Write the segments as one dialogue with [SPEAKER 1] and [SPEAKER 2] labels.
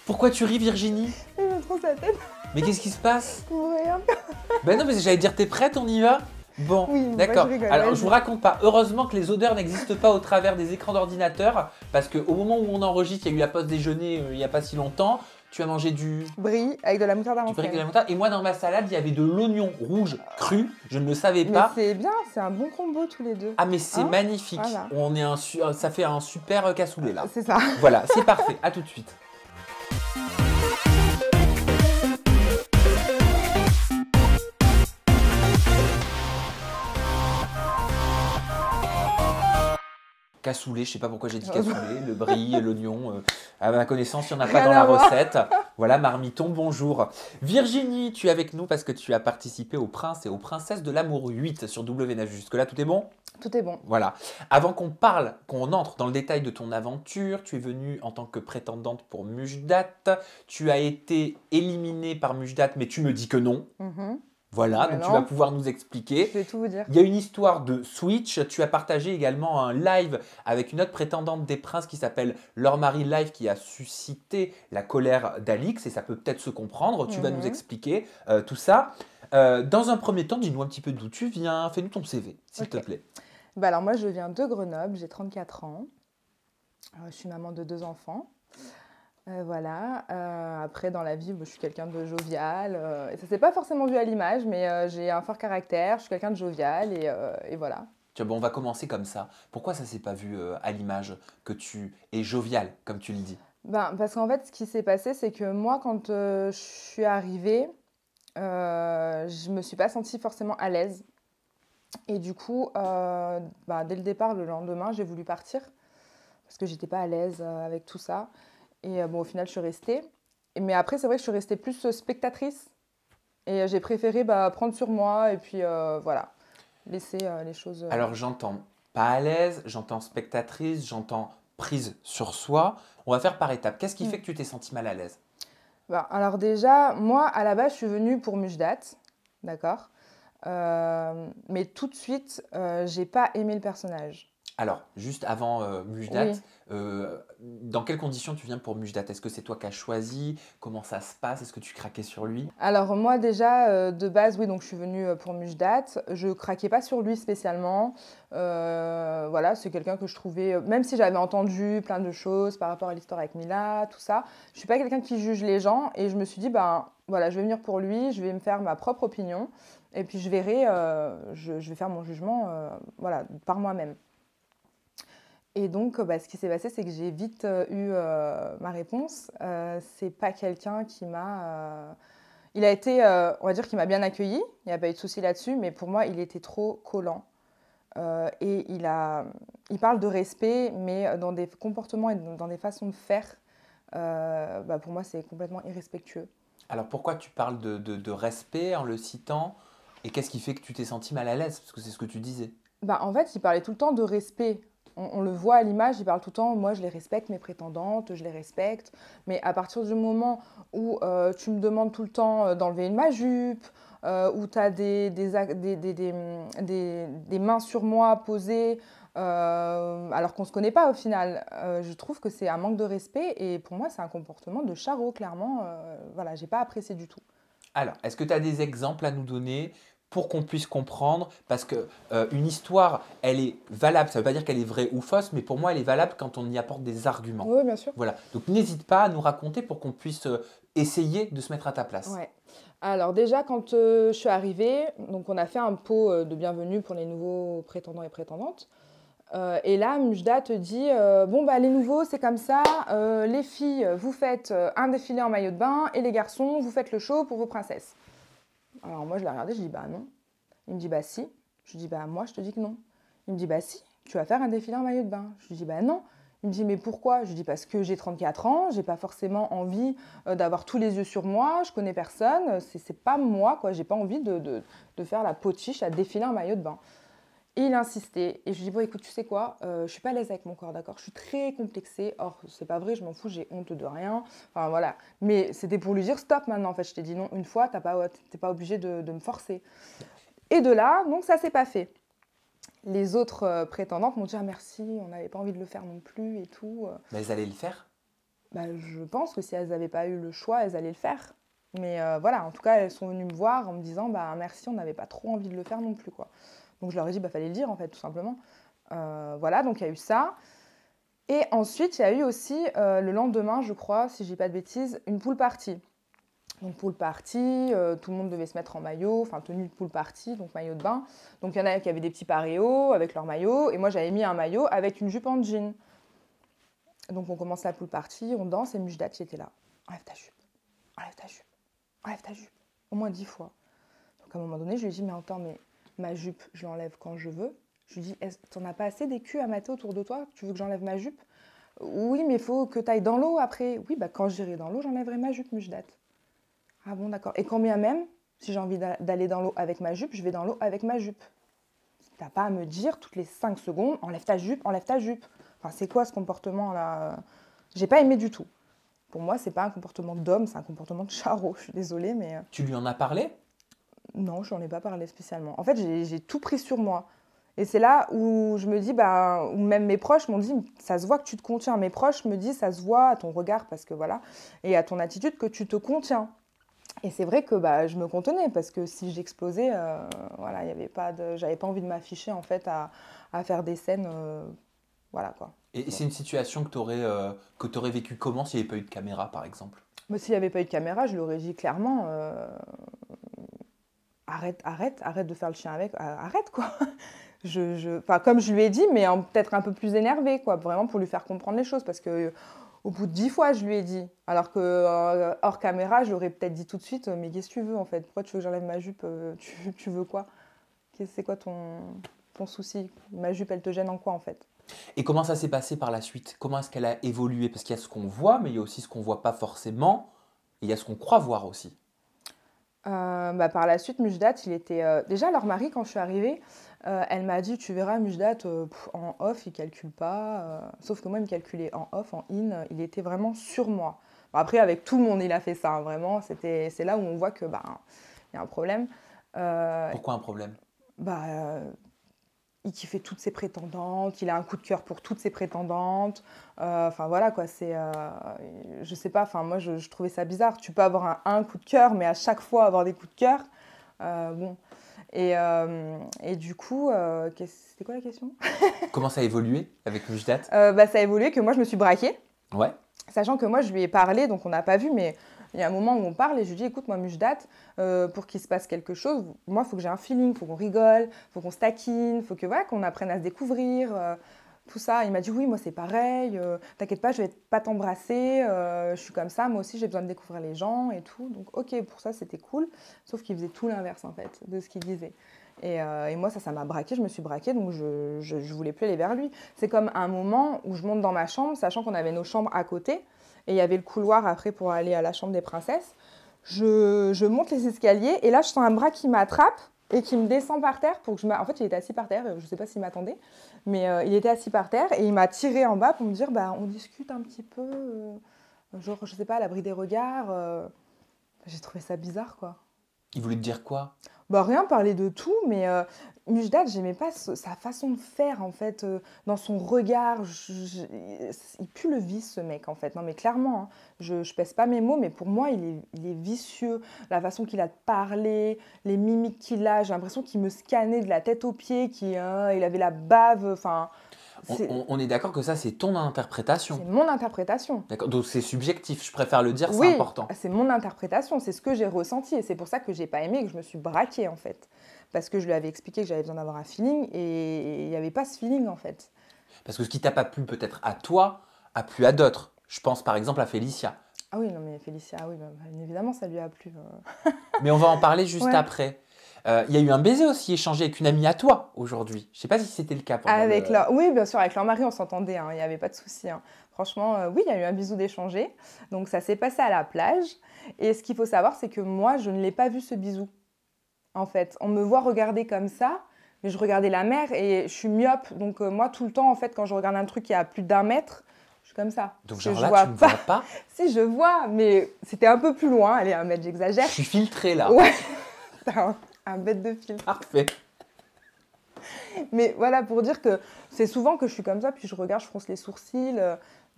[SPEAKER 1] Pourquoi tu ris, Virginie?
[SPEAKER 2] Il me trouve sa tête.
[SPEAKER 1] Mais qu'est-ce qui se passe?
[SPEAKER 2] Pour rien.
[SPEAKER 1] Ben non, mais j'allais dire, t'es prête, on y va? Bon,
[SPEAKER 2] Oui,
[SPEAKER 1] d'accord.
[SPEAKER 2] je rigole,
[SPEAKER 1] Alors,
[SPEAKER 2] vas-y.
[SPEAKER 1] je vous raconte pas. Heureusement que les odeurs n'existent pas au travers des écrans d'ordinateur, parce qu'au moment où on enregistre, il y a eu la pause déjeuner il y a pas si longtemps. Tu as mangé du
[SPEAKER 2] Brie avec de la moutarde à
[SPEAKER 1] brick de la
[SPEAKER 2] l'ancienne.
[SPEAKER 1] moutarde. Et moi, dans ma salade, il y avait de l'oignon rouge cru. Je ne le savais
[SPEAKER 2] Mais
[SPEAKER 1] pas.
[SPEAKER 2] c'est bien, c'est un bon combo tous les deux.
[SPEAKER 1] Ah, mais c'est
[SPEAKER 2] Hein?
[SPEAKER 1] magnifique.
[SPEAKER 2] Voilà.
[SPEAKER 1] On est ça fait un super cassoulet là.
[SPEAKER 2] C'est ça.
[SPEAKER 1] Voilà, c'est parfait. À tout de suite. Cassoulet, je sais pas pourquoi j'ai dit cassoulet, le brie, l'oignon. À ma connaissance, il n'y en a pas
[SPEAKER 2] Rien
[SPEAKER 1] dans la
[SPEAKER 2] à voir.
[SPEAKER 1] recette. Voilà, Marmiton, bonjour. Virginie, tu es avec nous parce que tu as participé au Prince et aux Princesses de l'amour 8 sur W9. Jusque-là, tout est bon?
[SPEAKER 2] Tout est bon.
[SPEAKER 1] Voilà. Avant qu'on entre dans le détail de ton aventure, tu es venue en tant que prétendante pour Mujdat. Tu as été éliminée par Mujdat, mais tu me dis que non.
[SPEAKER 2] Mhm.
[SPEAKER 1] Voilà,
[SPEAKER 2] Mais
[SPEAKER 1] donc tu
[SPEAKER 2] non.
[SPEAKER 1] vas pouvoir nous
[SPEAKER 2] Je
[SPEAKER 1] expliquer.
[SPEAKER 2] vais tout vous dire.
[SPEAKER 1] Il y a une histoire de Switch. Tu as partagé également un live avec une autre prétendante des princes qui s'appelle Leur Mari Live qui a suscité la colère d'Alix et ça peut peut-être se comprendre. Tu vas nous expliquer tout ça. Dans un premier temps, dis-nous un petit peu d'où tu viens. Fais-nous ton CV, s'il te plaît.
[SPEAKER 2] Bah alors moi, je viens de Grenoble, j'ai 34 ans. Je suis maman de 2 enfants. Voilà. Après, dans la vie, je suis quelqu'un de jovial. Et ça ne s'est pas forcément vu à l'image, mais j'ai un fort caractère. Je suis quelqu'un de jovial et voilà.
[SPEAKER 1] Tiens, bon, on va commencer comme ça. Pourquoi ça s'est pas vu à l'image que tu es jovial, comme tu le dis?
[SPEAKER 2] Ben, parce qu'en fait, ce qui s'est passé, c'est que moi, quand je suis arrivée, je ne me suis pas sentie forcément à l'aise. Et du coup, dès le départ, le lendemain, j'ai voulu partir parce que j'étais pas à l'aise avec tout ça. Et bon, au final, je suis restée. Mais après, c'est vrai que je suis restée plus spectatrice. Et j'ai préféré prendre sur moi et puis voilà, laisser les choses.
[SPEAKER 1] Alors j'entends pas à l'aise, j'entends spectatrice, j'entends prise sur soi. On va faire par étapes. Qu'est-ce qui fait que tu t'es sentie mal à l'aise?
[SPEAKER 2] Alors déjà, moi, à la base, je suis venue pour Mujdat, d'accord. Mais tout de suite, j'ai pas aimé le personnage.
[SPEAKER 1] Alors, juste avant Mujdat,
[SPEAKER 2] Oui.
[SPEAKER 1] dans quelles conditions tu viens pour Mujdat? Est-ce que c'est toi qui as choisi? Comment ça se passe? Est-ce que tu craquais sur lui?
[SPEAKER 2] Alors moi déjà, de base, oui, donc je suis venue pour Mujdat. Je craquais pas sur lui spécialement. Voilà, c'est quelqu'un que je trouvais, même si j'avais entendu plein de choses par rapport à l'histoire avec Mila, tout ça, je suis pas quelqu'un qui juge les gens et je me suis dit, voilà, je vais venir pour lui, je vais me faire ma propre opinion et puis je verrai, je vais faire mon jugement voilà, par moi-même. Et donc, ce qui s'est passé, c'est que j'ai vite eu ma réponse. C'est pas quelqu'un qui m'a... Il a été, on va dire qu'il m'a bien accueilli, il n'y a pas eu de souci là-dessus, mais pour moi, il était trop collant. Et il parle de respect, mais dans des comportements et dans des façons de faire, pour moi, c'est complètement irrespectueux.
[SPEAKER 1] Alors pourquoi tu parles de respect en le citant? Et qu'est-ce qui fait que tu t'es sentie mal à l'aise? Parce que c'est ce que tu disais.
[SPEAKER 2] En fait, il parlait tout le temps de respect. On le voit à l'image, il parle tout le temps, moi je les respecte, mes prétendantes, je les respecte. Mais à partir du moment où tu me demandes tout le temps d'enlever ma jupe, où tu as des mains sur moi posées, alors qu'on ne se connaît pas au final, je trouve que c'est un manque de respect et pour moi c'est un comportement de charreau, clairement. Voilà, j'ai pas apprécié du tout.
[SPEAKER 1] Alors, est-ce que tu as des exemples à nous donner pour qu'on puisse comprendre? Parce que une histoire, elle est valable. Ça ne veut pas dire qu'elle est vraie ou fausse, mais pour moi, elle est valable quand on y apporte des arguments.
[SPEAKER 2] Oui, bien sûr.
[SPEAKER 1] Voilà. Donc, n'hésite pas à nous raconter pour qu'on puisse essayer de se mettre à ta place.
[SPEAKER 2] Ouais. Alors déjà, quand je suis arrivée, donc on a fait un pot de bienvenue pour les nouveaux prétendants et prétendantes. Et là, Mujda te dit les nouveaux, c'est comme ça. Les filles, vous faites un défilé en maillot de bain et les garçons, vous faites le show pour vos princesses. Alors moi, je l'ai regardé, je dis non. Il me dit si. Je dis moi, je te dis que non. Il me dit si, tu vas faire un défilé en maillot de bain. Je lui dis non. Il me dit mais pourquoi? Je lui dis parce que j'ai 34 ans, j'ai pas forcément envie d'avoir tous les yeux sur moi, je connais personne, c'est pas moi quoi, j'ai pas envie de faire la potiche à défiler en maillot de bain. Et il insistait. Et je lui dis, écoute, tu sais quoi, je suis pas à l'aise avec mon corps, d'accord? Je suis très complexée. Or, c'est pas vrai, je m'en fous, j'ai honte de rien. Enfin, voilà. Mais c'était pour lui dire, stop maintenant. En fait, je t'ai dit non une fois, t'es pas obligé de me forcer. Et de là, donc, ça s'est pas fait. Les autres prétendantes m'ont dit, merci, on n'avait pas envie de le faire non plus et tout.
[SPEAKER 1] Mais elles allaient le faire?
[SPEAKER 2] Bah, je pense que si elles n'avaient pas eu le choix, elles allaient le faire. Mais voilà, en tout cas, elles sont venues me voir en me disant bah merci, on n'avait pas trop envie de le faire non plus, quoi. Donc je leur ai dit bah fallait le dire en fait, tout simplement. Voilà, donc il y a eu ça. Et ensuite, il y a eu aussi le lendemain, je crois, si je dis pas de bêtises, une pool party. Donc pool party, tout le monde devait se mettre en maillot, enfin tenue de pool party, donc maillot de bain. Donc il y en a qui avaient des petits paréos avec leur maillot, et moi j'avais mis un maillot avec une jupe en jean. Donc on commence la pool party, on danse, et Mujdat, j'étais là. Enlève ta jupe, enlève ta jupe, enlève ta jupe. Au moins 10 fois. Donc à un moment donné, je lui ai dit, mais attends, mais ma jupe, je l'enlève quand je veux. Je lui dis, t'en as pas assez des culs à mater autour de toi? Tu veux que j'enlève ma jupe? Oui, mais il faut que tu ailles dans l'eau après. Oui, bah quand j'irai dans l'eau, j'enlèverai ma jupe, Mujdat. Ah bon, d'accord. Et quand bien même, si j'ai envie d'aller dans l'eau avec ma jupe, je vais dans l'eau avec ma jupe. T'as pas à me dire toutes les 5 secondes, enlève ta jupe, enlève ta jupe. Enfin, c'est quoi ce comportement-là? J'ai pas aimé du tout. Pour moi, c'est pas un comportement d'homme, c'est un comportement de charreau. Je suis désolée, mais...
[SPEAKER 1] Tu lui en as parlé?
[SPEAKER 2] Non, je n'en ai pas parlé spécialement. En fait, j'ai tout pris sur moi. Et c'est là où je me dis, bah, ou même mes proches m'ont dit, ça se voit que tu te contiens. Mes proches me disent, ça se voit à ton regard, parce que voilà, et à ton attitude que tu te contiens. Et c'est vrai que bah, je me contenais, parce que si j'explosais, voilà, j'avais pas envie de m'afficher en fait à faire des scènes, voilà quoi.
[SPEAKER 1] Et c'est une situation que tu aurais vécue comment s'il n'y avait pas eu de caméra, par exemple?
[SPEAKER 2] Mais s'il n'y avait pas eu de caméra, je l'aurais dit clairement, arrête de faire le chien avec, arrête quoi. Enfin, comme je lui ai dit, mais peut-être un peu plus énervée, quoi, vraiment pour lui faire comprendre les choses, parce que au bout de 10 fois, je lui ai dit, alors que hors caméra, je l'aurais peut-être dit tout de suite, mais qu'est-ce que tu veux en fait? Pourquoi tu veux que j'enlève ma jupe? Tu veux quoi? C'est quoi ton souci? Ma jupe, elle te gêne en quoi en fait?
[SPEAKER 1] Et comment ça s'est passé par la suite? Comment est-ce qu'elle a évolué? Parce qu'il y a ce qu'on voit, mais il y a aussi ce qu'on voit pas forcément, et il y a ce qu'on croit voir aussi.
[SPEAKER 2] Bah, par la suite, Mujdat, il était... Déjà, leur mari, quand je suis arrivée, elle m'a dit, tu verras, Mujdat, en off, il calcule pas. Sauf que moi, il me calculait en off, en in, il était vraiment sur moi. Bon, après, avec tout le monde, il a fait ça, hein, vraiment. C'est là où on voit que bah, y a un problème.
[SPEAKER 1] Pourquoi un problème?
[SPEAKER 2] Bah, il kiffait toutes ses prétendantes, il a un coup de cœur pour toutes ses prétendantes. Enfin voilà quoi, je sais pas, enfin moi je trouvais ça bizarre. Tu peux avoir un coup de cœur, mais à chaque fois avoir des coups de cœur. Bon. Et du coup, c'était quoi la question?
[SPEAKER 1] Comment ça a évolué avec Mujdat?
[SPEAKER 2] Bah, ça a évolué que moi je me suis braquée.
[SPEAKER 1] Ouais.
[SPEAKER 2] Sachant que moi je lui ai parlé, donc on n'a pas vu, mais il y a un moment où on parle et je lui dis écoute, moi Mujdat, pour qu'il se passe quelque chose, moi il faut que j'ai un feeling, il faut qu'on rigole, il faut qu'on se taquine, il faut que, voilà, qu'on apprenne à se découvrir, tout ça. Il m'a dit oui, moi c'est pareil, t'inquiète pas, je vais pas t'embrasser, je suis comme ça, moi aussi j'ai besoin de découvrir les gens et tout. Donc ok, pour ça c'était cool, sauf qu'il faisait tout l'inverse en fait de ce qu'il disait. Et moi, ça m'a braquée, je me suis braquée, donc je voulais plus aller vers lui. C'est comme un moment où je monte dans ma chambre, sachant qu'on avait nos chambres à côté, et il y avait le couloir après pour aller à la chambre des princesses. Je monte les escaliers, et là, je sens un bras qui m'attrape et qui me descend par terre. En fait, il était assis par terre, je ne sais pas s'il m'attendait, mais il était assis par terre, et il m'a tiré en bas pour me dire, bah, on discute un petit peu, genre, je sais pas, à l'abri des regards. J'ai trouvé ça bizarre, quoi.
[SPEAKER 1] Il voulait te dire quoi?
[SPEAKER 2] Bah, rien, parler de tout, mais Mujdat, j'aimais pas sa façon de faire, en fait, dans son regard. Il pue le vice, ce mec, en fait. Non, mais clairement, hein, je pèse pas mes mots, mais pour moi, il est vicieux. La façon qu'il a de parler, les mimiques qu'il a, j'ai l'impression qu'il me scannait de la tête aux pieds, il avait la bave, enfin...
[SPEAKER 1] On est d'accord que ça, c'est ton interprétation.
[SPEAKER 2] C'est mon interprétation.
[SPEAKER 1] D'accord. Donc c'est subjectif, je préfère le dire,
[SPEAKER 2] Oui,
[SPEAKER 1] c'est important.
[SPEAKER 2] c'est mon interprétation, c'est ce que j'ai ressenti. Et c'est pour ça que j'ai pas aimé et que je me suis braquée, en fait. Parce que je lui avais expliqué que j'avais besoin d'avoir un feeling et il n'y avait pas ce feeling, en fait.
[SPEAKER 1] Parce que ce qui t'a pas plu peut-être à toi, a plu à d'autres. Je pense par exemple à Félicia.
[SPEAKER 2] Ah oui, non mais Félicia, oui, bah, évidemment, ça lui a plu.
[SPEAKER 1] Mais on va en parler juste
[SPEAKER 2] Ouais.
[SPEAKER 1] après. Il y a eu un baiser aussi échangé avec une amie à toi aujourd'hui. Je sais pas si c'était le cas pendant
[SPEAKER 2] Oui, bien sûr, avec leur mari, on s'entendait, hein, il n'y avait pas de souci. Hein. Franchement, oui, il y a eu un bisou d'échanger. Donc ça s'est passé à la plage. Et ce qu'il faut savoir, c'est que moi, je ne l'ai pas vu ce bisou. En fait, on me voit regarder comme ça, mais je regardais la mer et je suis myope. Donc moi, tout le temps, en fait, quand je regarde un truc qui est à plus d'1 mètre, je suis comme ça.
[SPEAKER 1] Donc
[SPEAKER 2] je
[SPEAKER 1] genre là,
[SPEAKER 2] vois
[SPEAKER 1] tu ne vois pas?
[SPEAKER 2] Si, je vois, mais c'était un peu plus loin. Allez, 1 mètre, j'exagère.
[SPEAKER 1] Je suis filtrée là.
[SPEAKER 2] Ouais, t'as un bête de filtre.
[SPEAKER 1] Parfait.
[SPEAKER 2] Mais voilà, pour dire que c'est souvent que je suis comme ça, puis je regarde, je fronce les sourcils.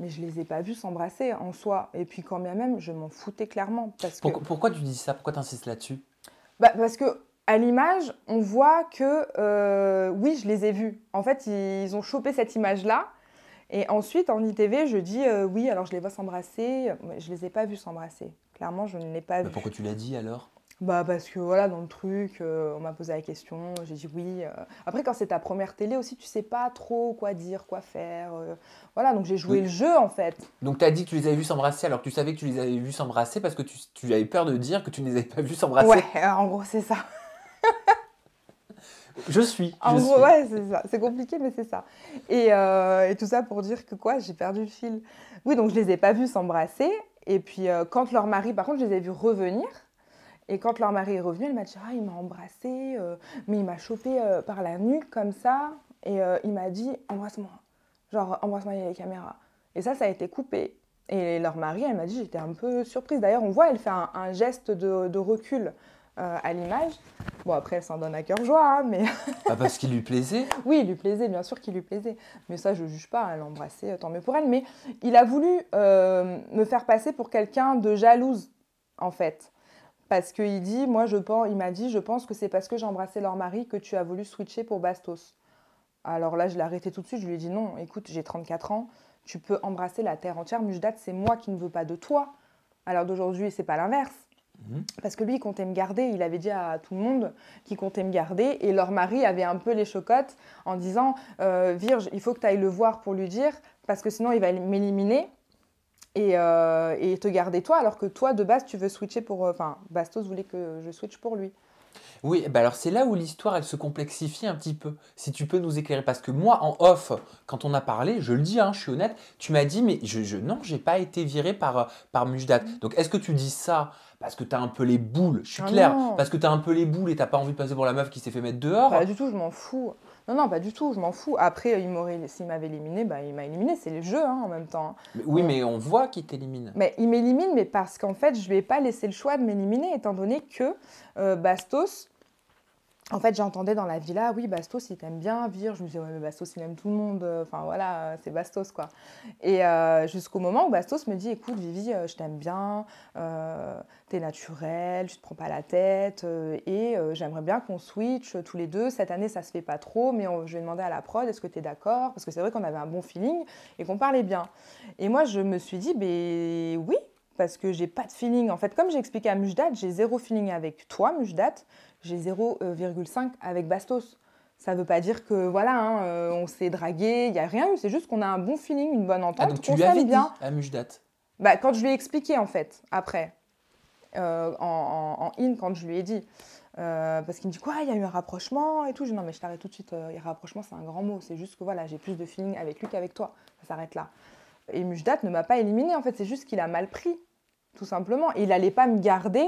[SPEAKER 2] mais je les ai pas vus s'embrasser en soi. Et puis quand bien même, je m'en foutais clairement.
[SPEAKER 1] Pourquoi tu dis ça? Pourquoi tu insistes là-dessus?
[SPEAKER 2] Parce que à l'image, on voit que oui, je les ai vus. En fait, ils ont chopé cette image-là. Et ensuite, en ITV, je dis oui, alors je les vois s'embrasser. Je les ai pas vus s'embrasser. Clairement, je ne l'ai pas vu.
[SPEAKER 1] Pourquoi tu l'as dit alors?
[SPEAKER 2] Parce que voilà, dans le truc, on m'a posé la question, j'ai dit oui. Après, quand c'est ta première télé aussi, tu sais pas trop quoi dire, quoi faire. Voilà, donc j'ai joué le jeu en fait.
[SPEAKER 1] Donc tu as dit que tu les avais vus s'embrasser alors que tu savais que tu les avais vus s'embrasser parce que tu avais peur de dire que tu ne les avais pas vus s'embrasser.
[SPEAKER 2] Ouais, en gros, c'est ça.
[SPEAKER 1] Je suis.
[SPEAKER 2] En gros, ouais, c'est ça. C'est compliqué, mais c'est ça. Et tout ça pour dire que quoi, j'ai perdu le fil. Oui, donc je les ai pas vus s'embrasser. Et puis quand leur mari, par contre, je les ai vus revenir. Et quand leur mari est revenu, elle m'a dit ah, il m'a embrassé, mais il m'a chopé par la nuque comme ça. Et il m'a dit embrasse-moi. Genre, embrasse-moi, il y a les caméras. Et ça a été coupé. Et leur mari, elle m'a dit j'étais un peu surprise. D'ailleurs, on voit, elle fait un geste de recul à l'image. Bon, après, elle s'en donne à cœur joie, hein, mais...
[SPEAKER 1] Parce qu'il lui plaisait?
[SPEAKER 2] Oui, il lui plaisait, bien sûr qu'il lui plaisait. Mais ça, je ne juge pas, elle l'embrassait, tant mieux pour elle. Mais il a voulu me faire passer pour quelqu'un de jalouse, en fait. Parce qu'il dit, il m'a dit, je pense que c'est parce que j'ai embrassé leur mari que tu as voulu switcher pour Bastos. Alors là, je l'ai arrêté tout de suite, je lui ai dit non, écoute, j'ai 34 ans, tu peux embrasser la terre entière, Mujdat, c'est moi qui ne veux pas de toi. Alors d'aujourd'hui, c'est pas l'inverse. Parce que lui, il comptait me garder, il avait dit à tout le monde qu'il comptait me garder, et leur mari avait un peu les chocottes en disant Virge, il faut que tu ailles le voir pour lui dire, parce que sinon il va m'éliminer et te garder toi, alors que toi, de base, tu veux switcher pour... Enfin, Bastos voulait que je switch pour lui.
[SPEAKER 1] Oui, alors c'est là où l'histoire, elle se complexifie un petit peu. Si tu peux nous éclairer. Parce que moi, en off, quand on a parlé, je le dis, hein, je suis honnête, tu m'as dit, mais non, j'ai pas été viré par Mujdat. Donc, est-ce que tu dis ça parce que tu as un peu les boules? Je suis clair.
[SPEAKER 2] Non.
[SPEAKER 1] Parce que tu as un peu les boules et tu n'as pas envie de passer pour la meuf qui s'est fait mettre dehors?
[SPEAKER 2] Pas du tout, je m'en fous. Non, pas du tout, je m'en fous. Après, s'il m'avait éliminé, il m'a éliminé, c'est le jeu en même temps.
[SPEAKER 1] Mais on voit qu'il t'élimine.
[SPEAKER 2] Mais il m'élimine, mais parce qu'en fait, je ne lui ai pas laissé le choix de m'éliminer, étant donné que Bastos... En fait, j'entendais dans la villa, oui, Bastos, il t'aime bien, Virge. Je me disais, ouais, mais Bastos, il aime tout le monde. Enfin, voilà, c'est Bastos, quoi. Et jusqu'au moment où Bastos me dit, écoute, Vivi, je t'aime bien, t'es naturelle, tu te prends pas la tête, et j'aimerais bien qu'on switch tous les deux. Cette année, ça se fait pas trop, mais je vais demander à la prod, est-ce que t'es d'accord? Parce que c'est vrai qu'on avait un bon feeling et qu'on parlait bien. Et moi, je me suis dit, ben oui, parce que j'ai pas de feeling. En fait, comme j'ai expliqué à Mujdat, j'ai zéro feeling avec toi, Mujdat. J'ai 0,5 avec Bastos. Ça ne veut pas dire que voilà, hein, on s'est dragué, il n'y a rien eu. C'est juste qu'on a un bon feeling, une bonne entente.
[SPEAKER 1] Donc tu lui avais dit à Mujdat?
[SPEAKER 2] Quand je lui ai expliqué en fait, après, en in, quand je lui ai dit. Parce qu'il me dit quoi, il y a eu un rapprochement et tout. Je dis non, mais je t'arrête tout de suite. Rapprochement, c'est un grand mot. C'est juste que voilà, j'ai plus de feeling avec lui qu'avec toi. Ça s'arrête là. Et Mujdat ne m'a pas éliminé en fait. C'est juste qu'il a mal pris, tout simplement. Et il n'allait pas me garder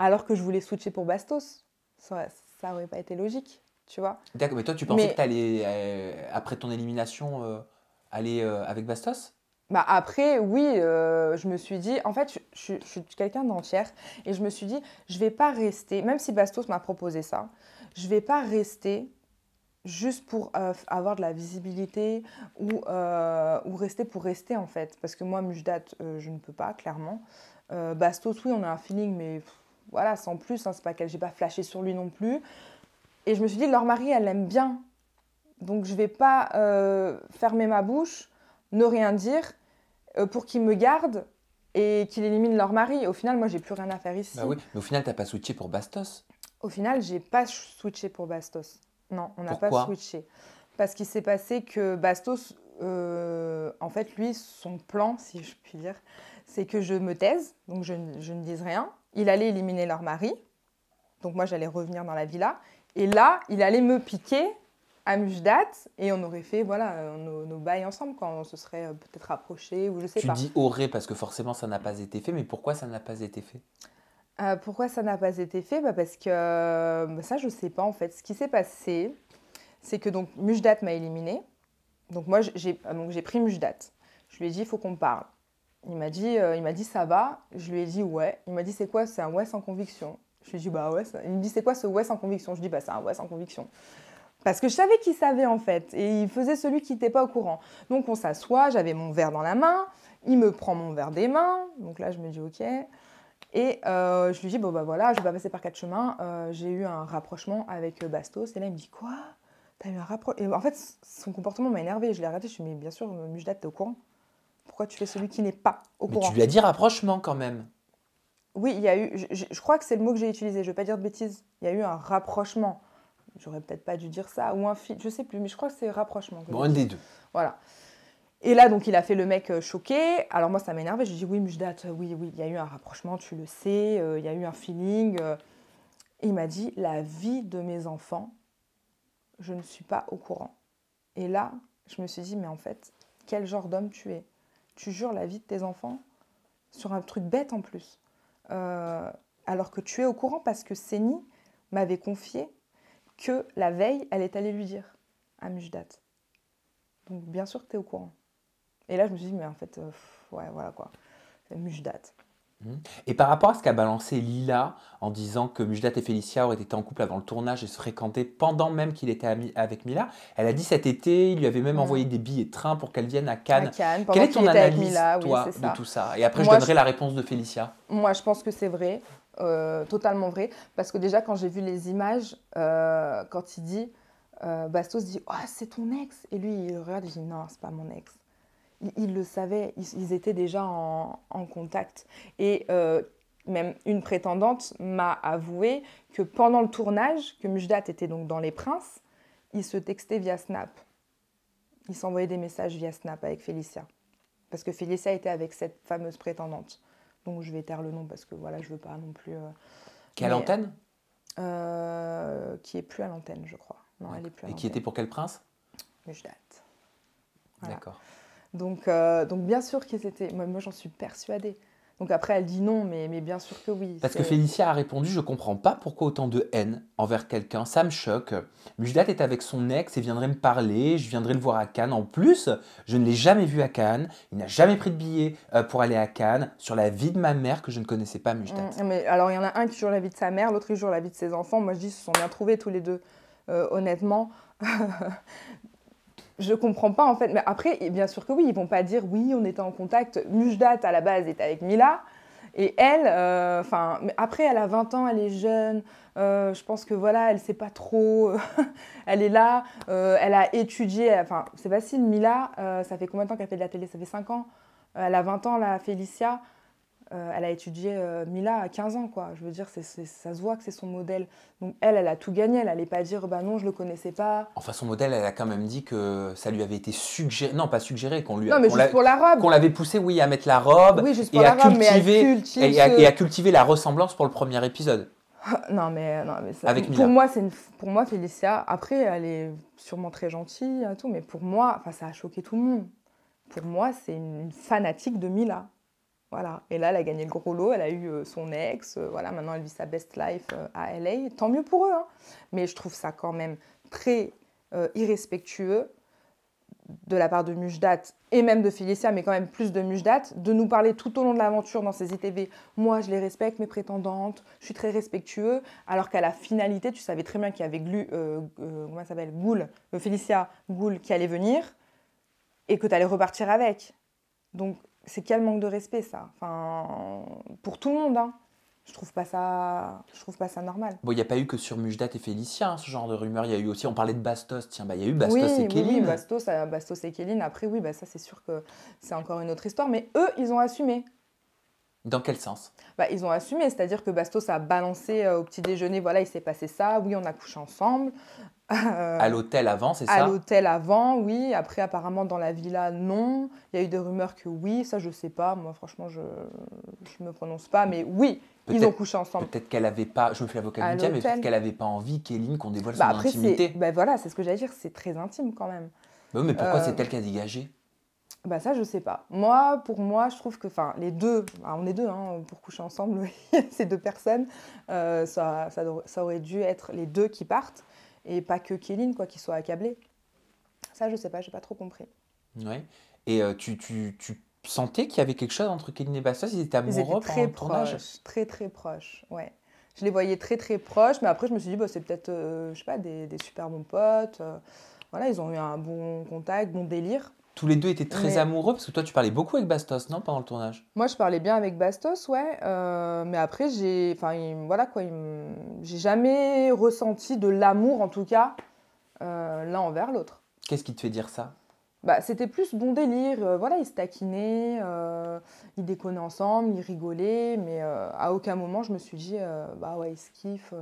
[SPEAKER 2] alors que je voulais switcher pour Bastos. Ça aurait pas été logique, tu vois.
[SPEAKER 1] D'accord, mais toi, tu pensais que tu allais, après ton élimination, aller avec Bastos?
[SPEAKER 2] Après, oui, je me suis dit... En fait, je suis quelqu'un d'entière. Et je me suis dit, je vais pas rester... Même si Bastos m'a proposé ça, je vais pas rester juste pour avoir de la visibilité ou rester pour rester, en fait. Parce que moi, Mujdat, je ne peux pas, clairement. Bastos, oui, on a un feeling, mais... Voilà, sans plus, hein, c'est pas j'ai pas flashé sur lui non plus. Et je me suis dit, leur mari, elle l'aime bien. Donc, je vais pas fermer ma bouche, ne rien dire, pour qu'il me garde et qu'il élimine leur mari. Au final, moi, j'ai plus rien à faire ici.
[SPEAKER 1] Bah oui, mais au final, t'as pas switché pour Bastos?
[SPEAKER 2] Au final, j'ai pas switché pour Bastos. Non, on n'a pas switché. Parce qu'il s'est passé que Bastos, en fait, lui, son plan, si je puis dire, c'est que je me taise, donc je ne dise rien. Il allait éliminer leur mari, donc moi j'allais revenir dans la villa, et là il allait me piquer à Mujdat et on aurait fait voilà nos bails ensemble quand on se serait peut-être rapprochés ou je sais pas.
[SPEAKER 1] Tu dis aurait parce que forcément ça n'a pas été fait, mais pourquoi ça n'a pas été fait?
[SPEAKER 2] Pourquoi ça n'a pas été fait? Parce que ça je sais pas en fait. Ce qui s'est passé, c'est que donc Mujdat m'a éliminé, donc moi j'ai pris Mujdat. Je lui ai dit il faut qu'on parle. Il m'a dit ça va. Je lui ai dit ouais. Il m'a dit c'est quoi? C'est un ouais sans conviction. Je lui ai dit bah ouais. Il me dit c'est quoi ce ouais sans conviction? Je lui ai dit bah c'est un ouais sans conviction. Parce que je savais qu'il savait en fait, et il faisait celui qui n'était pas au courant. Donc on s'assoit, j'avais mon verre dans la main, il me prend mon verre des mains, donc là je me dis ok. Et je lui dis, bon bah voilà, je vais pas passer par quatre chemins, j'ai eu un rapprochement avec Bastos. Et là il me dit, quoi? T'as eu un rapprochement? Et en fait son comportement m'a énervée, je l'ai arrêté, je lui ai dit, mais bien sûr Mujdat, t'es au courant? Pourquoi tu fais celui qui n'est pas au
[SPEAKER 1] Mais
[SPEAKER 2] courant?
[SPEAKER 1] tu lui as dit rapprochement quand même.
[SPEAKER 2] Oui, il y a eu, je crois que c'est le mot que j'ai utilisé, je vais pas dire de bêtises, il y a eu un rapprochement. J'aurais peut-être pas dû dire ça, ou un fil, je sais plus, mais je crois que c'est rapprochement.
[SPEAKER 1] Bon, un des deux.
[SPEAKER 2] Voilà. Et là, donc, il a fait le mec choqué. Alors moi, ça m'énervait. Je lui ai dit, oui, Mujdat, oui, il y a eu un rapprochement, tu le sais, il y a eu un feeling. Et il m'a dit, la vie de mes enfants, je ne suis pas au courant. Et là, je me suis dit, mais en fait, quel genre d'homme tu es? Tu jures la vie de tes enfants sur un truc bête en plus. Alors que tu es au courant parce que Séni m'avait confié que la veille, elle est allée lui dire à Mujdat. Donc bien sûr que tu es au courant. Et là, je me suis dit, mais en fait, ouais, voilà quoi, c'est Mujdat.
[SPEAKER 1] Et par rapport à ce qu'a balancé Lila en disant que Mujdat et Félicia auraient été en couple avant le tournage et se fréquentaient pendant même qu'il était ami avec Mila, elle a dit cet été, il lui avait même envoyé des billets de train pour qu'elle vienne à Cannes.
[SPEAKER 2] À Cannes,
[SPEAKER 1] Quelle
[SPEAKER 2] pendant
[SPEAKER 1] est
[SPEAKER 2] qu'il
[SPEAKER 1] ton
[SPEAKER 2] était avec
[SPEAKER 1] analyse,
[SPEAKER 2] Mila, oui,
[SPEAKER 1] toi,
[SPEAKER 2] c'est
[SPEAKER 1] de
[SPEAKER 2] ça.
[SPEAKER 1] tout ça? Et après,
[SPEAKER 2] Moi,
[SPEAKER 1] je donnerai la réponse de Félicia.
[SPEAKER 2] Moi, je pense que c'est vrai, totalement vrai. Parce que déjà, quand j'ai vu les images, quand il dit, Bastos dit, oh, c'est ton ex. Et lui, il regarde et dit, non, c'est pas mon ex. Il le savait, ils étaient déjà en contact. Et même une prétendante m'a avoué que pendant le tournage, que Mujdat était donc dans Les Princes, ils se textaient via Snap. Ils s'envoyaient des messages via Snap avec Félicia. Parce que Félicia était avec cette fameuse prétendante. Donc je vais taire le nom parce que voilà, je veux pas non plus.
[SPEAKER 1] Qui est à l'antenne?
[SPEAKER 2] Qui est plus à l'antenne, je crois. Non, elle est plus à
[SPEAKER 1] Et
[SPEAKER 2] l'antenne.
[SPEAKER 1] qui était pour quel prince?
[SPEAKER 2] Mujdat. Voilà.
[SPEAKER 1] D'accord.
[SPEAKER 2] Donc bien sûr qu'ils étaient. Moi j'en suis persuadée. Donc après elle dit non, mais bien sûr que oui.
[SPEAKER 1] Parce que Félicia a répondu, je comprends pas pourquoi autant de haine envers quelqu'un, ça me choque. Mujdat est avec son ex et viendrait me parler, je viendrai le voir à Cannes. En plus, je ne l'ai jamais vu à Cannes, il n'a jamais pris de billet pour aller à Cannes, sur la vie de ma mère que je ne connaissais pas Mujdat.
[SPEAKER 2] Mais alors il y en a un qui joue la vie de sa mère, l'autre qui joue la vie de ses enfants. Moi je dis, ils se sont bien trouvés tous les deux, honnêtement. Je comprends pas en fait, mais après, bien sûr que oui, ils vont pas dire oui, on était en contact. Mujdat à la base était avec Mila, et elle, mais après elle a 20 ans, elle est jeune, je pense que voilà, elle sait pas trop, elle est là, elle a étudié, enfin c'est facile, Mila, ça fait combien de temps qu'elle fait de la télé? Ça fait 5 ans, elle a 20 ans, la Félicia. Elle a étudié Mila à 15 ans, quoi. Je veux dire, ça se voit que c'est son modèle. Donc elle a tout gagné. Elle n'allait pas dire, bah non, je le connaissais pas.
[SPEAKER 1] Enfin, son modèle, elle a quand même dit que ça lui avait été suggéré, non pas suggéré, qu'on lui
[SPEAKER 2] Non, mais juste pour la robe.
[SPEAKER 1] qu'on l'avait poussé, oui, à mettre la robe
[SPEAKER 2] Oui, juste
[SPEAKER 1] et
[SPEAKER 2] pour la
[SPEAKER 1] à
[SPEAKER 2] robe, mais elle
[SPEAKER 1] cultiver
[SPEAKER 2] cultive
[SPEAKER 1] et à cultiver la ressemblance pour le premier épisode.
[SPEAKER 2] Non, mais ça,
[SPEAKER 1] Avec
[SPEAKER 2] pour
[SPEAKER 1] Mila.
[SPEAKER 2] moi, pour moi, Félicia, après, elle est sûrement très gentille et tout, mais pour moi, enfin, ça a choqué tout le monde. Pour moi, c'est une fanatique de Mila. Voilà. Et là, elle a gagné le gros lot, elle a eu son ex, voilà, maintenant elle vit sa best life à LA. Tant mieux pour eux, hein. Mais je trouve ça quand même très irrespectueux de la part de Mujdat et même de Félicia, mais quand même plus de Mujdat, de nous parler tout au long de l'aventure dans ces ITV. Moi, je les respecte, mes prétendantes, je suis très respectueux, alors qu'à la finalité, tu savais très bien qu'il y avait comment elle s'appelle, Félicia Goul qui allait venir et que tu allais repartir avec. Donc, c'est quel manque de respect, ça. Enfin, pour tout le monde, hein. Je trouve pas ça normal.
[SPEAKER 1] Bon, il n'y a pas eu que sur Mujdat et Félicia, hein, ce genre de rumeur. Il y a eu aussi, on parlait de Bastos. Tiens, bah, il y a eu Bastos et Kéline.
[SPEAKER 2] Oui, Bastos et Kéline. Après, oui, bah, ça, c'est sûr que c'est encore une autre histoire. Mais eux, ils ont assumé.
[SPEAKER 1] Dans quel sens?
[SPEAKER 2] Bah, ils ont assumé, c'est-à-dire que Bastos a balancé au petit déjeuner, voilà, il s'est passé ça, oui, on a couché ensemble.
[SPEAKER 1] À l'hôtel avant, c'est ça?
[SPEAKER 2] À l'hôtel avant, oui. Après, apparemment, dans la villa, non. Il y a eu des rumeurs que oui, ça, je sais pas. Moi, franchement, je me prononce pas, mais oui, ils ont couché ensemble.
[SPEAKER 1] Peut-être qu'elle avait pas, je me fais l'avocat du diable, mais peut-être qu'elle avait pas envie, Kéline, qu'on dévoile son
[SPEAKER 2] après,
[SPEAKER 1] intimité.
[SPEAKER 2] voilà, c'est ce que j'allais dire, c'est très intime quand même.
[SPEAKER 1] Bah oui, mais pourquoi c'est elle qui a dégagé?
[SPEAKER 2] Bah ça, je sais pas. Pour moi, je trouve que, enfin, les deux, on est deux, hein, pour coucher ensemble, ces deux personnes, ça aurait dû être les deux qui partent et pas que Kéline, quoi, qui soit accablée. Ça, je sais pas, j'ai pas trop compris.
[SPEAKER 1] Ouais. Et tu sentais qu'il y avait quelque chose entre Kéline et Bastos? Ils étaient amoureux pendant le tournage?
[SPEAKER 2] Très très proches, ouais. Je les voyais très très proches, mais après je me suis dit, bah, c'est peut-être, je sais pas, des super bons potes. Voilà, ils ont eu un bon contact, bon délire.
[SPEAKER 1] Tous les deux étaient très
[SPEAKER 2] Mais
[SPEAKER 1] amoureux parce que toi, tu parlais beaucoup avec Bastos, non, pendant le tournage?
[SPEAKER 2] moi, je parlais bien avec Bastos, ouais. Mais après, enfin, voilà quoi, j'ai jamais ressenti de l'amour, en tout cas, l'un envers l'autre.
[SPEAKER 1] Qu'est-ce qui te fait dire ça?
[SPEAKER 2] Bah, c'était plus bon délire. Voilà, ils se taquinaient, ils déconnaient ensemble, ils rigolaient, mais à aucun moment je me suis dit, bah ouais, ils se kiffent,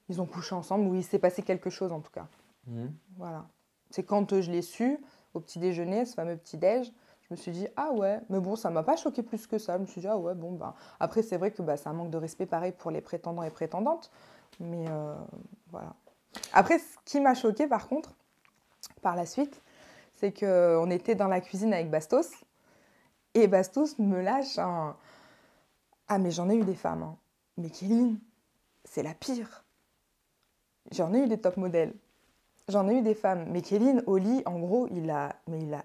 [SPEAKER 2] ils ont couché ensemble, ou il s'est passé quelque chose en tout cas.
[SPEAKER 1] Mhm.
[SPEAKER 2] Voilà. C'est quand je l'ai su, au petit déjeuner, ce fameux petit déj, je me suis dit, ah ouais, mais bon, ça m'a pas choqué plus que ça. Je me suis dit, ah ouais, bon, bah. Après, c'est vrai que bah, c'est un manque de respect pareil pour les prétendants et prétendantes, mais voilà. Après, ce qui m'a choqué par contre, par la suite, c'est qu'on était dans la cuisine avec Bastos, et Bastos me lâche un... Ah, mais j'en ai eu des femmes, hein. Mais Kéline, c'est la pire. J'en ai eu des top modèles. J'en ai eu des femmes. Mais Kéline, au lit, en gros, il l'a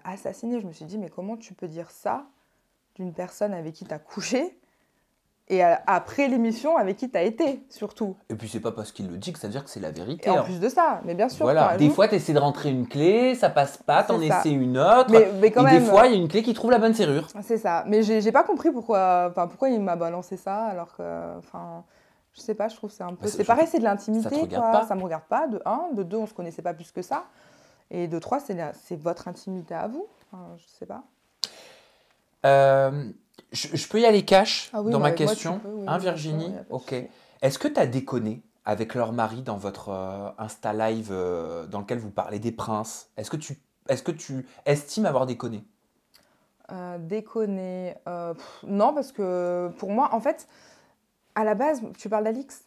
[SPEAKER 2] assassiné. Je me suis dit, mais comment tu peux dire ça d'une personne avec qui tu as couché et après l'émission avec qui tu as été, surtout.
[SPEAKER 1] Et puis, c'est pas parce qu'il le dit que ça veut dire que c'est la vérité.
[SPEAKER 2] Et en
[SPEAKER 1] hein.
[SPEAKER 2] plus de ça, mais bien sûr.
[SPEAKER 1] Voilà.
[SPEAKER 2] Enfin,
[SPEAKER 1] Des fois, tu essaies de rentrer une clé, ça passe pas, t'en
[SPEAKER 2] C'est ça.
[SPEAKER 1] essaies une autre.
[SPEAKER 2] Mais quand
[SPEAKER 1] et
[SPEAKER 2] même,
[SPEAKER 1] des fois, il y a une clé qui trouve la bonne serrure.
[SPEAKER 2] c'est ça. Mais j'ai pas compris pourquoi il m'a balancé ça, alors que, enfin, je sais pas, je trouve que c'est un peu...
[SPEAKER 1] Bah,
[SPEAKER 2] C'est pareil, c'est de
[SPEAKER 1] ça
[SPEAKER 2] l'intimité,
[SPEAKER 1] te regarde
[SPEAKER 2] quoi.
[SPEAKER 1] pas.
[SPEAKER 2] Ça me regarde pas, de un. De deux, on se connaissait pas plus que ça. Et de trois, c'est votre intimité à vous. Enfin, je sais pas.
[SPEAKER 1] Je peux y aller cash
[SPEAKER 2] Ah oui,
[SPEAKER 1] dans
[SPEAKER 2] moi,
[SPEAKER 1] ma
[SPEAKER 2] avec moi,
[SPEAKER 1] question,
[SPEAKER 2] tu peux, oui,
[SPEAKER 1] hein,
[SPEAKER 2] bien sûr,
[SPEAKER 1] Virginie?
[SPEAKER 2] y a pas de
[SPEAKER 1] Ok.
[SPEAKER 2] souci.
[SPEAKER 1] Est-ce que tu as déconné avec leur mari dans votre Insta Live dans lequel vous parlez des princes? Est-ce que tu estimes avoir déconné?
[SPEAKER 2] Déconner, non, parce que pour moi, en fait, à la base, tu parles d'Alix?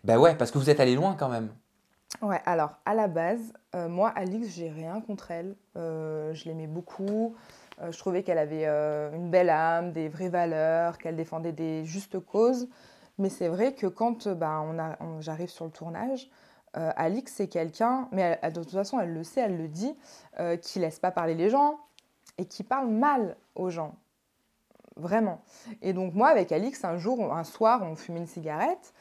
[SPEAKER 1] Ben ouais, parce que vous êtes allé loin quand même.
[SPEAKER 2] Ouais, alors, à la base, moi, Alix, j'ai rien contre elle. Je l'aimais beaucoup. Je trouvais qu'elle avait une belle âme, des vraies valeurs, qu'elle défendait des justes causes. Mais c'est vrai que quand j'arrive sur le tournage, Alix, c'est quelqu'un, mais de toute façon, elle le sait, elle le dit, qui laisse pas parler les gens et qui parle mal aux gens. Vraiment. Et donc, moi, avec Alix, un soir, on fumait une cigarette.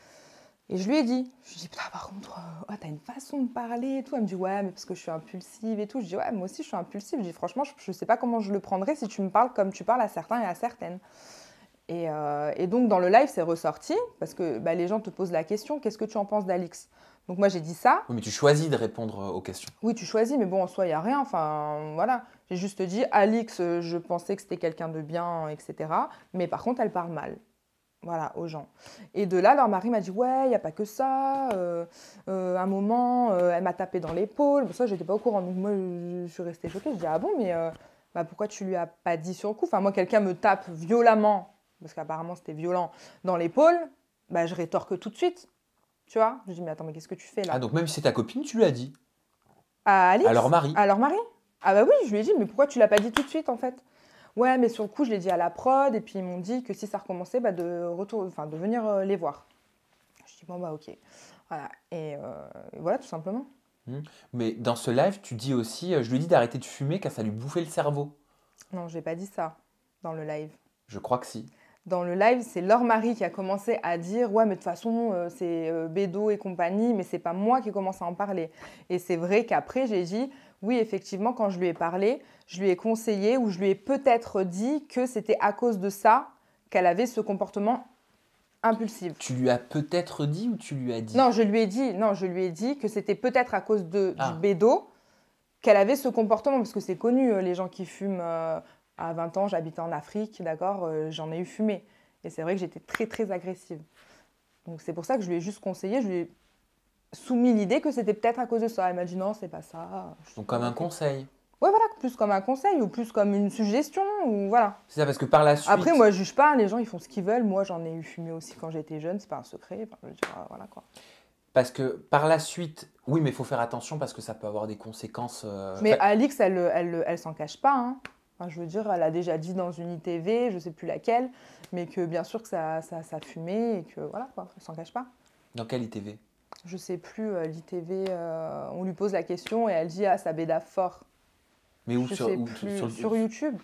[SPEAKER 2] Et je lui ai dit, putain, par contre, t'as une façon de parler et tout. Elle me dit, ouais, mais parce que je suis impulsive et tout. Je dis, ouais, moi aussi, je suis impulsive. Je dis, franchement, je sais pas comment je le prendrais si tu me parles comme tu parles à certains et à certaines. Et donc, dans le live, c'est ressorti, parce que bah, les gens te posent la question, qu'est-ce que tu en penses d'Alix? Donc, moi, j'ai dit ça.
[SPEAKER 1] Oui, mais tu choisis de répondre aux questions.
[SPEAKER 2] Oui, tu choisis, mais bon, en soi, il n'y a rien. Enfin, voilà. J'ai juste dit, Alix, je pensais que c'était quelqu'un de bien, etc. Mais par contre, elle parle mal. Voilà, aux gens. Et de là, leur mari m'a dit, ouais, il n'y a pas que ça. Un moment, elle m'a tapé dans l'épaule. Bon, ça, j'étais pas au courant. Donc, moi, je suis restée choquée. Je dis, ah bon, mais bah, pourquoi tu lui as pas dit sur le coup? Enfin, moi, quelqu'un me tape violemment, parce qu'apparemment, c'était violent, dans l'épaule, bah, je rétorque tout de suite. Tu vois? Je dis, mais attends, mais qu'est-ce que tu fais là?
[SPEAKER 1] Ah, donc même si c'est ta copine, tu lui as dit.
[SPEAKER 2] À Alix?
[SPEAKER 1] À leur mari.
[SPEAKER 2] À leur mari? Ah bah oui, je lui ai dit, mais pourquoi tu l'as pas dit tout de suite, en fait? Ouais, mais sur le coup, je l'ai dit à la prod, et puis ils m'ont dit que si ça recommençait, bah, de venir les voir. Je dis, bon, bah ok. Voilà. Et voilà, tout simplement.
[SPEAKER 1] Mais dans ce live, tu dis aussi, je lui dis d'arrêter de fumer car ça lui bouffait le cerveau.
[SPEAKER 2] Non, j'ai pas dit ça dans le live.
[SPEAKER 1] Je crois que si.
[SPEAKER 2] Dans le live, c'est leur mari qui a commencé à dire, ouais, mais de toute façon, c'est Bédo et compagnie, mais c'est pas moi qui commence à en parler. Et c'est vrai qu'après, j'ai dit, oui, effectivement, quand je lui ai parlé, je lui ai conseillé ou je lui ai peut-être dit que c'était à cause de ça qu'elle avait ce comportement impulsif.
[SPEAKER 1] Tu lui as peut-être dit ou tu lui as dit?
[SPEAKER 2] Non, je lui ai dit que c'était peut-être à cause du
[SPEAKER 1] Ah.
[SPEAKER 2] bédo qu'elle avait ce comportement, parce que c'est connu, les gens qui fument à 20 ans, j'habitais en Afrique, d'accord, j'en ai eu fumé. Et c'est vrai que j'étais très, très agressive. Donc c'est pour ça que je lui ai juste conseillé, je lui ai soumis l'idée que c'était peut-être à cause de ça. Elle m'a dit non, c'est pas ça.
[SPEAKER 1] Donc comme un conseil.
[SPEAKER 2] Ouais, voilà, plus comme un conseil ou plus comme une suggestion, ou voilà.
[SPEAKER 1] C'est ça, parce que par la suite...
[SPEAKER 2] Après, moi, je juge pas, les gens, ils font ce qu'ils veulent. Moi, j'en ai eu fumé aussi quand j'étais jeune, c'est pas un secret. Enfin, je veux dire, voilà, quoi.
[SPEAKER 1] Parce que par la suite, oui, mais il faut faire attention parce que ça peut avoir des conséquences...
[SPEAKER 2] Mais Alix, elle s'en cache pas, hein. Enfin, je veux dire, elle a déjà dit dans une ITV, je sais plus laquelle, mais que bien sûr que ça fumait et que voilà, quoi, elle s'en cache pas.
[SPEAKER 1] Dans quelle ITV?
[SPEAKER 2] Je sais plus, l'ITV, on lui pose la question et elle dit, ah, ça bédave fort.
[SPEAKER 1] Mais où
[SPEAKER 2] Je
[SPEAKER 1] sur,
[SPEAKER 2] sais
[SPEAKER 1] où-
[SPEAKER 2] plus,
[SPEAKER 1] sur-
[SPEAKER 2] sur YouTube.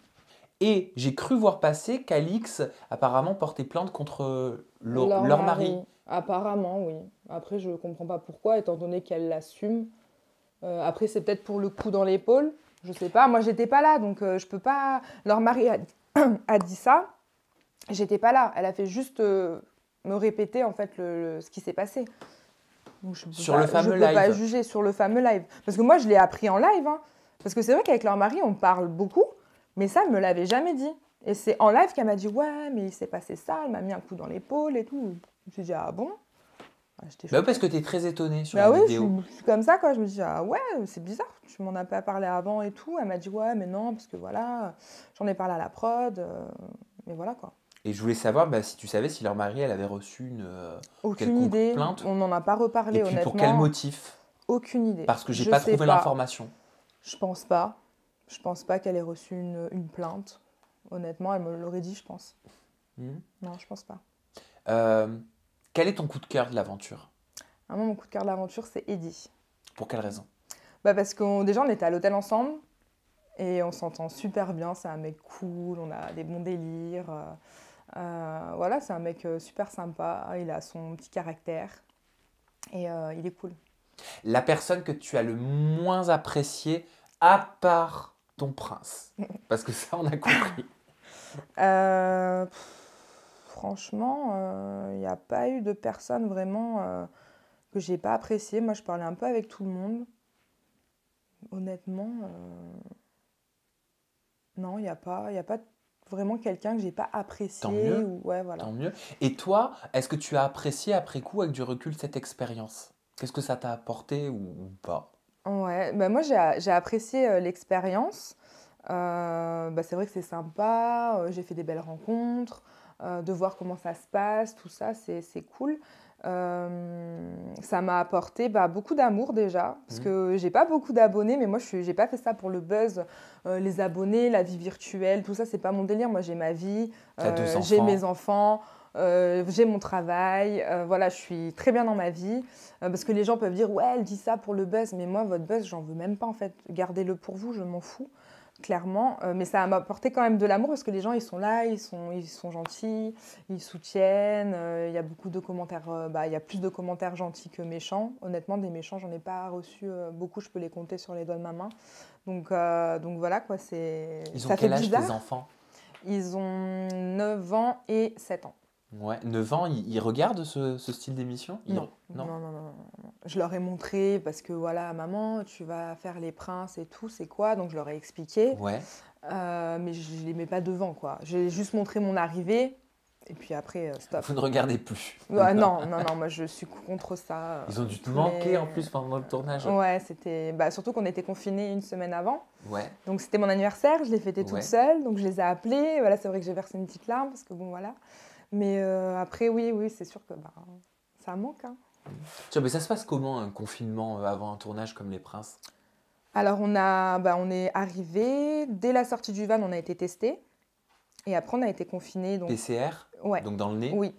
[SPEAKER 1] Et j'ai cru voir passer qu'Alix apparemment portait plainte contre leur mari.
[SPEAKER 2] Apparemment, oui. Après, je comprends pas pourquoi, étant donné qu'elle l'assume. Après, c'est peut-être pour le coup dans l'épaule. Je sais pas. Moi, j'étais pas là, donc je peux pas. Leur mari a dit ça. J'étais pas là. Elle a fait juste me répéter en fait ce qui s'est passé. Donc,
[SPEAKER 1] Sur le fameux
[SPEAKER 2] je peux pas
[SPEAKER 1] live.
[SPEAKER 2] juger sur le fameux live. Parce que moi, je l'ai appris en live. Hein. Parce que c'est vrai qu'avec leur mari, on parle beaucoup, mais ça, elle me l'avait jamais dit. Et c'est en live qu'elle m'a dit ouais, mais il s'est passé ça. Elle m'a mis un coup dans l'épaule et tout. Je me suis dit ah bon.
[SPEAKER 1] Bah parce que tu es très étonnée sur
[SPEAKER 2] bah
[SPEAKER 1] la
[SPEAKER 2] oui,
[SPEAKER 1] vidéo.
[SPEAKER 2] je suis comme ça, quoi. Je me dis, ah ouais, c'est bizarre, tu m'en as pas parlé avant et tout. Elle m'a dit, ouais, mais non, parce que voilà, j'en ai parlé à la prod, mais voilà, quoi.
[SPEAKER 1] Et je voulais savoir si tu savais si leur mari, elle avait reçu une
[SPEAKER 2] Aucune
[SPEAKER 1] quelconque
[SPEAKER 2] idée,
[SPEAKER 1] plainte.
[SPEAKER 2] on n'en a pas reparlé,
[SPEAKER 1] Et puis
[SPEAKER 2] honnêtement.
[SPEAKER 1] pour quel motif?
[SPEAKER 2] Aucune idée.
[SPEAKER 1] Parce que j'ai
[SPEAKER 2] Je
[SPEAKER 1] pas
[SPEAKER 2] sais
[SPEAKER 1] trouvé l'information.
[SPEAKER 2] Je pense pas. Je pense pas qu'elle ait reçu une plainte. Honnêtement, elle me l'aurait dit, je pense. Non, je pense pas.
[SPEAKER 1] Quel est ton coup de cœur de l'aventure?
[SPEAKER 2] Moi, mon coup de cœur de l'aventure, c'est Eddie.
[SPEAKER 1] Pour quelle raison?
[SPEAKER 2] Parce que déjà, on était à l'hôtel ensemble et on s'entend super bien. C'est un mec cool, on a des bons délires. Voilà, c'est un mec super sympa. Il a son petit caractère et il est cool.
[SPEAKER 1] La personne que tu as le moins appréciée, à part ton prince? Parce que ça, on a compris.
[SPEAKER 2] Franchement, il n'y a pas eu de personne vraiment que j'ai pas appréciée. Moi, je parlais un peu avec tout le monde. Honnêtement, non, il n'y a pas vraiment quelqu'un que j'ai pas apprécié.
[SPEAKER 1] Tant mieux.
[SPEAKER 2] Ouais, voilà.
[SPEAKER 1] Tant mieux. Et toi, est-ce que tu as apprécié après coup, avec du recul, cette expérience? Qu'est-ce que ça t'a apporté ou pas?
[SPEAKER 2] Ouais, moi j'ai apprécié l'expérience. C'est vrai que c'est sympa, j'ai fait des belles rencontres, de voir comment ça se passe, tout ça, c'est cool. Ça m'a apporté beaucoup d'amour déjà, parce que j'ai pas beaucoup d'abonnés, mais moi j'ai pas fait ça pour le buzz. Les abonnés, la vie virtuelle, tout ça, c'est pas mon délire. Moi j'ai ma vie, j'ai mes enfants. J'ai mon travail, voilà, je suis très bien dans ma vie, parce que les gens peuvent dire ouais, elle dit ça pour le buzz, mais moi votre buzz j'en veux même pas en fait, gardez-le pour vous, je m'en fous clairement, mais ça m'a apporté quand même de l'amour parce que les gens ils sont là, ils sont gentils, ils soutiennent, il y a beaucoup de commentaires, il y a plus de commentaires gentils que méchants, honnêtement des méchants j'en ai pas reçu beaucoup, je peux les compter sur les doigts de ma main, donc voilà quoi,
[SPEAKER 1] Ils ont quel âge tes enfants?
[SPEAKER 2] Ils ont 9 ans et 7 ans.
[SPEAKER 1] Ouais, 9 ans, ils regardent ce style d'émission?
[SPEAKER 2] Non. Je leur ai montré parce que voilà, maman, tu vas faire les princes et tout, c'est quoi? Donc je leur ai expliqué.
[SPEAKER 1] Ouais.
[SPEAKER 2] Mais je ne les mets pas devant, quoi. J'ai juste montré mon arrivée et puis après, stop.
[SPEAKER 1] Vous ne regardez plus?
[SPEAKER 2] Non, moi je suis contre ça.
[SPEAKER 1] Ils ont dû te manquer en plus pendant le tournage?
[SPEAKER 2] Ouais, c'était. Surtout qu'on était confinés une semaine avant.
[SPEAKER 1] Ouais.
[SPEAKER 2] Donc c'était mon anniversaire, je l'ai fêté toute seule, donc je les ai appelés. Voilà, c'est vrai que j'ai versé une petite larme parce que bon, voilà. Mais après, oui, c'est sûr que ça manque. Hein.
[SPEAKER 1] Tiens, mais ça se passe comment un confinement avant un tournage comme Les Princes?
[SPEAKER 2] Alors, on est arrivé, dès la sortie du van, on a été testé. Et après, on a été confinés. Donc...
[SPEAKER 1] PCR?
[SPEAKER 2] Ouais.
[SPEAKER 1] Donc dans le nez?
[SPEAKER 2] Oui,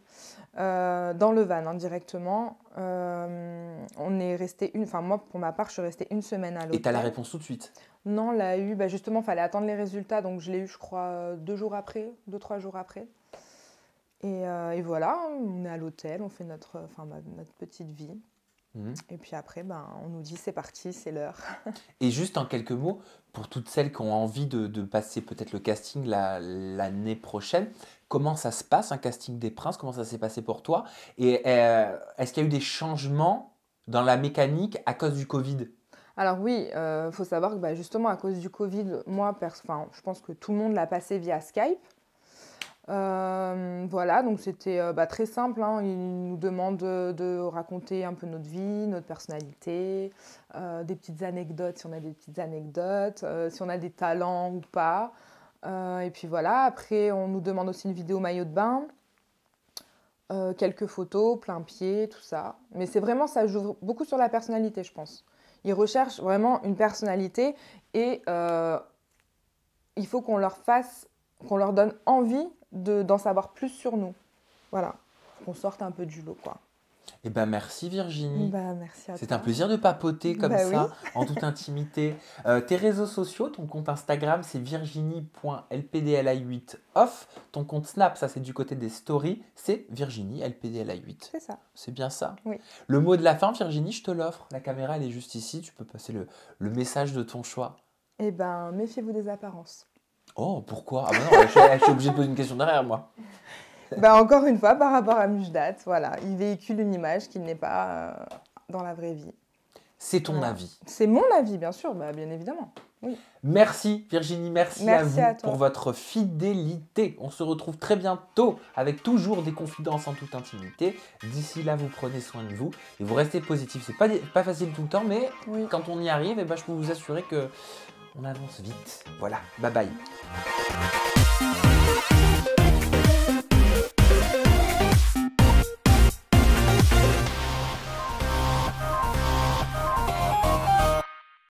[SPEAKER 2] dans le van, directement. On est resté moi, pour ma part, je suis restée une semaine à l'hôtel.
[SPEAKER 1] Et tu as la réponse tout de suite?
[SPEAKER 2] Non, on l'a eu, justement, il fallait attendre les résultats. Donc, je l'ai eu, je crois, 2-3 jours après. Et voilà, on est à l'hôtel, on fait notre petite vie. Et puis après, on nous dit c'est parti, c'est l'heure.
[SPEAKER 1] Et juste en quelques mots, pour toutes celles qui ont envie de passer peut-être le casting l'année prochaine, comment ça se passe un casting des Princes? Comment ça s'est passé pour toi? Et est-ce qu'il y a eu des changements dans la mécanique à cause du Covid?
[SPEAKER 2] Alors oui, faut savoir que justement à cause du Covid, moi, je pense que tout le monde l'a passé via Skype. Voilà, donc c'était très simple, hein. Ils nous demandent de raconter un peu notre vie, notre personnalité, des petites anecdotes si on a des petites anecdotes, si on a des talents ou pas. Et puis voilà, après on nous demande aussi une vidéo maillot de bain, quelques photos, plein pied, tout ça. Mais c'est vraiment, ça joue beaucoup sur la personnalité, je pense. Ils recherchent vraiment une personnalité et il faut qu'on leur donne envie d'en savoir plus sur nous. Voilà, qu'on sorte un peu du lot, quoi.
[SPEAKER 1] Eh ben merci Virginie.
[SPEAKER 2] Bah, merci à
[SPEAKER 1] C'est
[SPEAKER 2] toi.
[SPEAKER 1] un plaisir de papoter comme
[SPEAKER 2] Bah
[SPEAKER 1] ça, en toute intimité. Tes réseaux sociaux, ton compte Instagram, c'est virginie.lpdli8off. Ton compte Snap, ça c'est du côté des stories, c'est virginie.lpdli8.
[SPEAKER 2] C'est ça.
[SPEAKER 1] C'est bien ça.
[SPEAKER 2] Oui.
[SPEAKER 1] Le mot de la fin, Virginie, je te l'offre. La caméra, elle est juste ici. Tu peux passer le message de ton choix.
[SPEAKER 2] Eh ben, méfiez-vous des apparences.
[SPEAKER 1] Oh, pourquoi? Ah bah non, je suis obligée de poser une question derrière moi.
[SPEAKER 2] Bah, encore une fois, par rapport à Mujdat, voilà, il véhicule une image qui n'est pas dans la vraie vie.
[SPEAKER 1] C'est ton
[SPEAKER 2] Voilà.
[SPEAKER 1] avis.
[SPEAKER 2] C'est mon avis, bien sûr, bah, bien évidemment. Oui.
[SPEAKER 1] Merci Virginie, merci à
[SPEAKER 2] Merci
[SPEAKER 1] vous
[SPEAKER 2] à toi.
[SPEAKER 1] pour votre fidélité. On se retrouve très bientôt avec toujours des confidences en toute intimité. D'ici là, vous prenez soin de vous et vous restez positif. C'est pas facile tout le temps, mais
[SPEAKER 2] Oui.
[SPEAKER 1] quand on y arrive, eh ben, je peux vous assurer que on avance vite. Voilà, bye bye.